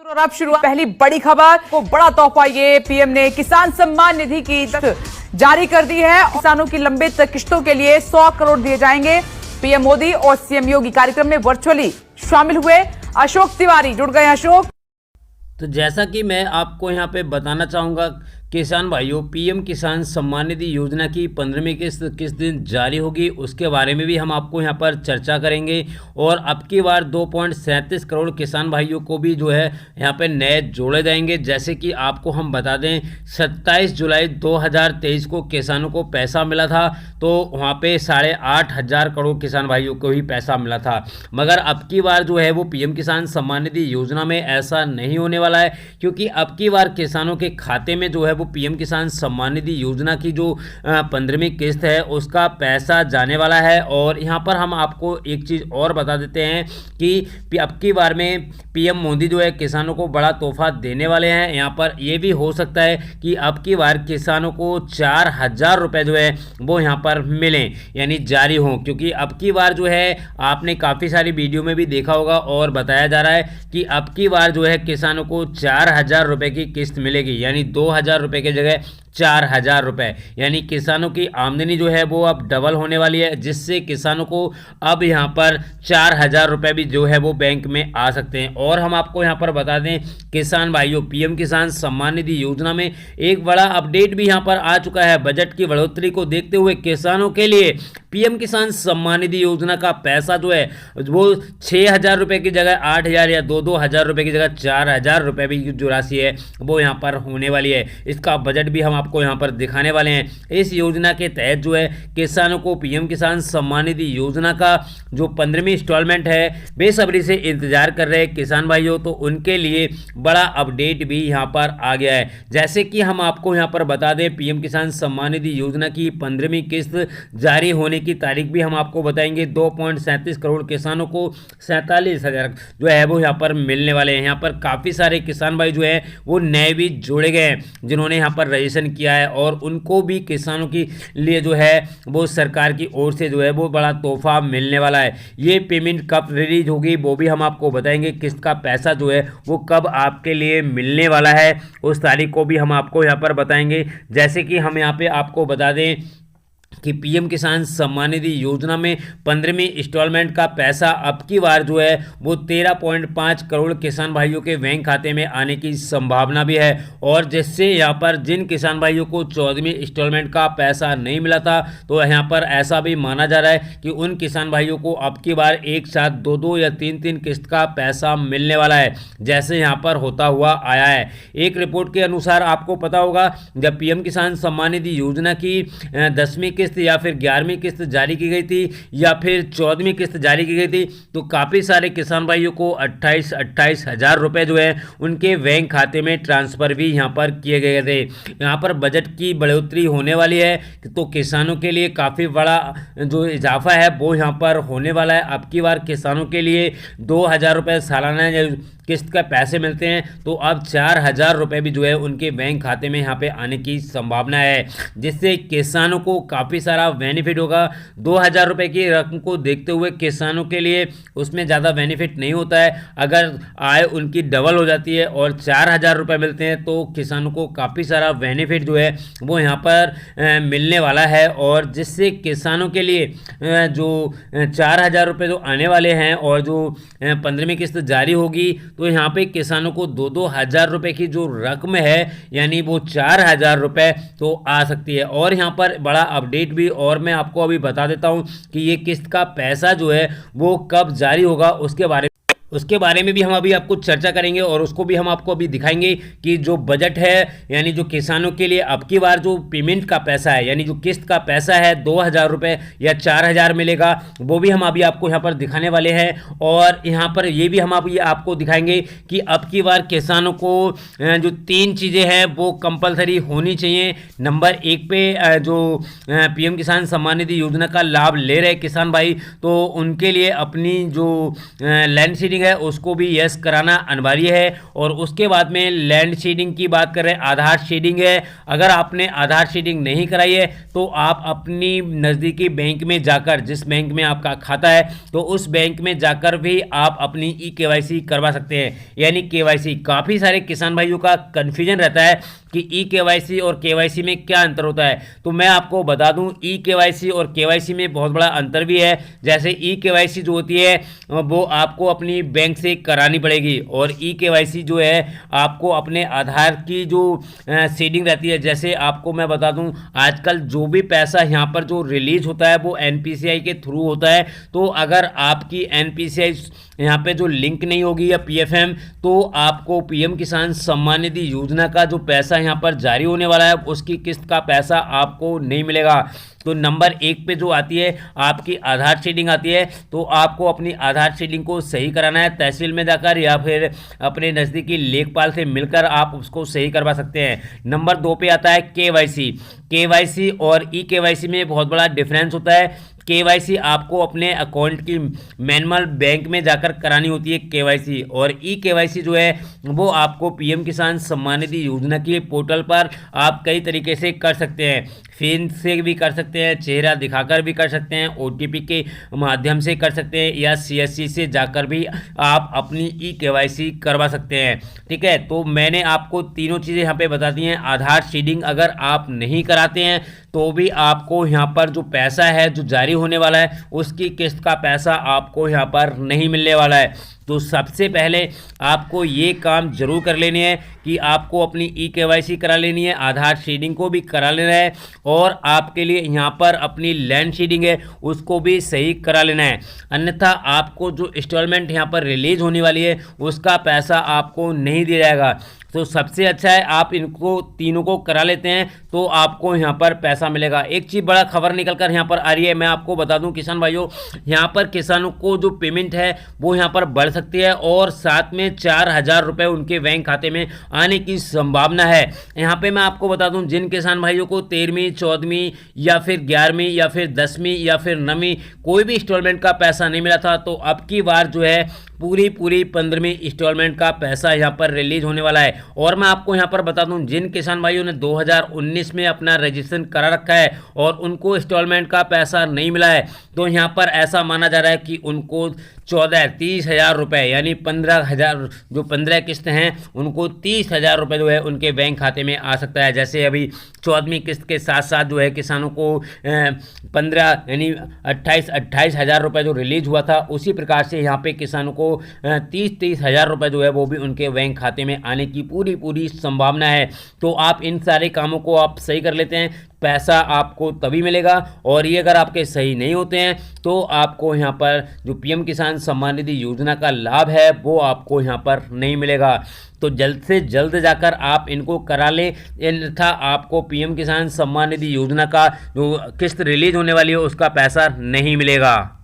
और अब शुरू पहली बड़ी खबर को बड़ा तोहफा ये पीएम ने किसान सम्मान निधि की जारी कर दी है। किसानों की लंबित किश्तों के लिए 100 करोड़ दिए जाएंगे। पीएम मोदी और सीएम योगी कार्यक्रम में वर्चुअली शामिल हुए। अशोक तिवारी जुड़ गए। अशोक, तो जैसा कि मैं आपको यहाँ पे बताना चाहूँगा किसान भाइयों, पीएम किसान सम्मान निधि योजना की 15वीं किस्त किस दिन जारी होगी उसके बारे में भी हम आपको यहाँ पर चर्चा करेंगे। और अब की बार 2.37 करोड़ किसान भाइयों को भी जो है यहाँ पे नए जोड़े जाएंगे। जैसे कि आपको हम बता दें 27 जुलाई 2023 को किसानों को पैसा मिला था, तो वहाँ पे 8,500 करोड़ किसान भाइयों को ही पैसा मिला था। मगर अब की बार जो है वो पीएम किसान सम्मान निधि योजना में ऐसा नहीं होने वाला है, क्योंकि अब की बार किसानों के खाते में जो है वो पीएम किसान सम्मान निधि योजना की जो 15वीं किस्त है उसका पैसा जाने वाला है। और यहाँ पर हम आपको एक चीज़ और बता देते हैं कि अब की बार में पीएम मोदी जो है किसानों को बड़ा तोहफा देने वाले हैं। यहाँ पर यह भी हो सकता है कि अब की बार किसानों को 4,000 रुपये जो है वो यहाँ पर मिलें, यानी जारी हों। क्योंकि अब की बार जो है आपने काफ़ी सारी वीडियो में भी देखा होगा और बताया जा रहा है कि अब की बार जो है किसानों को 4,000 रुपये की किस्त मिलेगी, यानी 2,000 रुपये की जगह 4,000 रुपये। यानी किसानों की आमदनी जो है वो अब डबल होने वाली है, जिससे किसानों को अब यहाँ पर 4,000 रुपये भी जो है वो बैंक में आ सकते हैं। और हम आपको यहाँ पर बता दें किसान भाइयों, पीएम किसान सम्मान निधि योजना में एक बड़ा अपडेट भी यहाँ पर आ चुका है। बजट की बढ़ोतरी को देखते हुए किसानों के लिए पीएम किसान सम्मान निधि योजना का पैसा जो है वो 6,000 रुपये की जगह 8,000 या 2,000 रुपये की जगह 4,000 रुपये भी जो राशि है वो यहाँ पर होने वाली है। इसका बजट भी हम आपको यहाँ पर दिखाने वाले हैं। इस योजना के तहत जो है किसानों को पीएम किसान सम्मान निधि योजना का जो 15वीं इंस्टॉलमेंट है बेसब्री से इंतजार कर रहे किसान भाइयों, तो उनके लिए बड़ा अपडेट भी यहाँ पर आ गया है। जैसे कि हम आपको यहाँ पर बता दें पीएम किसान सम्मान निधि योजना की 15वीं किस्त जारी होने की तारीख भी हम आपको बताएंगे। 2.37 करोड़ किसानों को 47,000 जो है वो यहाँ पर मिलने वाले हैं। यहाँ पर काफ़ी सारे किसान भाई जो है वो नए भी जोड़े गए हैं जिन्होंने यहाँ पर रजिस्ट्रेशन किया है, और उनको भी किसानों के लिए जो है वो सरकार की ओर से जो है वो बड़ा तोहफा मिलने वाला है। ये पेमेंट कब रिलीज होगी वो भी हम आपको बताएंगे। किस्त का पैसा जो है वो कब आपके लिए मिलने वाला है उस तारीख को भी हम आपको यहाँ पर बताएंगे। जैसे कि हम यहाँ पे आपको बता दें कि पीएम किसान सम्मान निधि योजना में 15वीं इंस्टॉलमेंट का पैसा अब की बार जो है वो 13.5 करोड़ किसान भाइयों के बैंक खाते में आने की संभावना भी है। और जिससे यहाँ पर जिन किसान भाइयों को 14वीं इंस्टॉलमेंट का पैसा नहीं मिला था, तो यहाँ पर ऐसा भी माना जा रहा है कि उन किसान भाइयों को अब की बार एक साथ 2-2 या 3-3 किस्त का पैसा मिलने वाला है, जैसे यहाँ पर होता हुआ आया है। एक रिपोर्ट के अनुसार आपको पता होगा जब पीएम किसान सम्मान निधि योजना की 10वीं किस्त या फिर 11वीं किस्त जारी की गई थी या फिर 14वीं किस्त जारी की गई थी, तो काफ़ी सारे किसान भाइयों को 28 हज़ार रुपये जो है उनके बैंक खाते में ट्रांसफ़र भी यहाँ पर किए गए थे। यहाँ पर बजट की बढ़ोतरी होने वाली है, तो किसानों के लिए काफ़ी बड़ा जो इजाफा है वो यहाँ पर होने वाला है। अब की बार किसानों के लिए 2,000 रुपये सालाना किस्त का पैसे मिलते हैं, तो अब 4,000 रुपये भी जो है उनके बैंक खाते में यहाँ पे आने की संभावना है, जिससे किसानों को काफ़ी सारा बेनिफिट होगा। 2,000 रुपये की रकम को देखते हुए किसानों के लिए उसमें ज़्यादा बेनिफिट नहीं होता है। अगर आय उनकी डबल हो जाती है और 4,000 रुपये मिलते हैं तो किसानों को काफ़ी सारा बेनिफिट जो है वो यहाँ पर मिलने वाला है। और जिससे किसानों के लिए जो 4,000 रुपये जो आने वाले हैं और जो 15वीं किस्त जारी होगी, तो यहाँ पे किसानों को 2-2 हज़ार रुपये की जो रकम है यानी वो 4,000 रुपये तो आ सकती है। और यहाँ पर बड़ा अपडेट भी और मैं आपको अभी बता देता हूँ कि ये किस्त का पैसा जो है वो कब जारी होगा उसके बारे में भी हम अभी आपको चर्चा करेंगे। और उसको भी हम आपको अभी दिखाएंगे कि जो बजट है यानी जो किसानों के लिए अब की बार जो पेमेंट का पैसा है यानी जो किस्त का पैसा है 2,000 रुपये या 4,000 मिलेगा, वो भी हम अभी आपको यहाँ पर दिखाने वाले हैं। और यहाँ पर ये भी हम अभी आपको दिखाएंगे कि अब की बार किसानों को जो 3 चीज़ें हैं वो कंपलसरी होनी चाहिए। नंबर 1 पे जो पीएम किसान सम्मान निधि योजना का लाभ ले रहे किसान भाई, तो उनके लिए अपनी जो लैंड सीडिंग है उसको भी यस कराना अनिवार्य है। और उसके बाद में लैंड सीडिंग की बात कर रहे हैं, आधार सीडिंग है। अगर आपने आधार सीडिंग नहीं कराई है तो आप अपनी नज़दीकी बैंक में जाकर, जिस बैंक में आपका खाता है तो उस बैंक में जाकर भी आप अपनी ई-केवाईसी करवा सकते हैं। यानी केवाईसी, काफ़ी सारे किसान भाइयों का कन्फ्यूजन रहता है कि ई-केवाईसी और केवाईसी में क्या अंतर होता है। तो मैं आपको बता दूं, ई-केवाईसी और केवाईसी में बहुत बड़ा अंतर भी है। जैसे ई-केवाईसी जो होती है वो आपको अपनी बैंक से करानी पड़ेगी, और ई-केवाईसी जो है आपको अपने आधार की जो सीडिंग रहती है। जैसे आपको मैं बता दूं, आजकल जो भी पैसा यहाँ पर जो रिलीज होता है वो एनपीसीआई के थ्रू होता है। तो अगर आपकी एनपीसीआई यहाँ पे जो लिंक नहीं होगी या पीएफएम, तो आपको पीएम किसान सम्मान निधि योजना का जो पैसा यहाँ पर जारी होने वाला है उसकी किस्त का पैसा आपको नहीं मिलेगा। तो नंबर 1 पे जो आती है आपकी आधार सीडिंग आती है, तो आपको अपनी आधार सीडिंग को सही कराना है तहसील में जाकर, या फिर अपने नज़दीकी लेखपाल से मिलकर आप उसको सही करवा सकते हैं। नंबर 2 पे आता है केवाईसी। केवाईसी और ई केवाईसी में बहुत बड़ा डिफरेंस होता है। केवाईसी आपको अपने अकाउंट की मैनुअल बैंक में जाकर करानी होती है केवाईसी, और ई केवाईसी जो है वो आपको पीएम किसान सम्मान निधि योजना के पोर्टल पर आप कई तरीके से कर सकते हैं। फिन से भी कर सकते हैं, चेहरा दिखाकर भी कर सकते हैं, ओटीपी के माध्यम से कर सकते हैं, या सीएससी से जाकर भी आप अपनी ई केवाईसी करवा सकते हैं। ठीक है, तो मैंने आपको तीनों चीज़ें यहाँ पे बता दी हैं। आधार सीडिंग अगर आप नहीं कराते हैं तो भी आपको यहाँ पर जो पैसा है जो जारी होने वाला है उसकी किस्त का पैसा आपको यहाँ पर नहीं मिलने वाला है। तो सबसे पहले आपको ये काम जरूर कर लेनी है कि आपको अपनी ई केवाईसी करा लेनी है, आधार सीडिंग को भी करा लेना है, और आपके लिए यहाँ पर अपनी लैंड सीडिंग है उसको भी सही करा लेना है। अन्यथा आपको जो इंस्टॉलमेंट यहाँ पर रिलीज होने वाली है उसका पैसा आपको नहीं दिया जाएगा। तो सबसे अच्छा है आप इनको तीनों को करा लेते हैं तो आपको यहाँ पर पैसा मिलेगा। एक चीज़ बड़ा खबर निकल कर यहाँ पर आ रही है, मैं आपको बता दूं किसान भाइयों, यहाँ पर किसानों को जो पेमेंट है वो यहाँ पर बढ़ सकती है, और साथ में 4,000 रुपये उनके बैंक खाते में आने की संभावना है। यहाँ पे मैं आपको बता दूं, जिन किसान भाइयों को 13वीं 14वीं या फिर 11वीं या फिर 10वीं या फिर 9वीं कोई भी इंस्टॉलमेंट का पैसा नहीं मिला था, तो अब की बार जो है पूरी 15वीं इंस्टॉलमेंट का पैसा यहाँ पर रिलीज होने वाला है। और मैं आपको यहाँ पर बता दूं, जिन किसान भाइयों ने 2019 में अपना रजिस्ट्रेशन करा रखा है और उनको इंस्टॉलमेंट का पैसा नहीं मिला है, तो यहाँ पर ऐसा माना जा रहा है कि उनको 30,000 रुपये यानी 15,000 जो 15 किस्त हैं उनको 30,000 रुपये जो है उनके बैंक खाते में आ सकता है। जैसे अभी 14वीं किस्त के साथ साथ जो है किसानों को 15 यानी 28,000 रुपये जो रिलीज हुआ था, उसी प्रकार से यहाँ पे किसानों को 30,000 रुपये जो है वो भी उनके बैंक खाते में आने की पूरी संभावना है। तो आप इन सारे कामों को आप सही कर लेते हैं, पैसा आपको तभी मिलेगा। और ये अगर आपके सही नहीं होते हैं तो आपको यहाँ पर जो पीएम किसान सम्मान निधि योजना का लाभ है वो आपको यहाँ पर नहीं मिलेगा। तो जल्द से जल्द जाकर आप इनको करा लें, अन्यथा आपको पीएम किसान सम्मान निधि योजना का जो किस्त रिलीज होने वाली है उसका पैसा नहीं मिलेगा।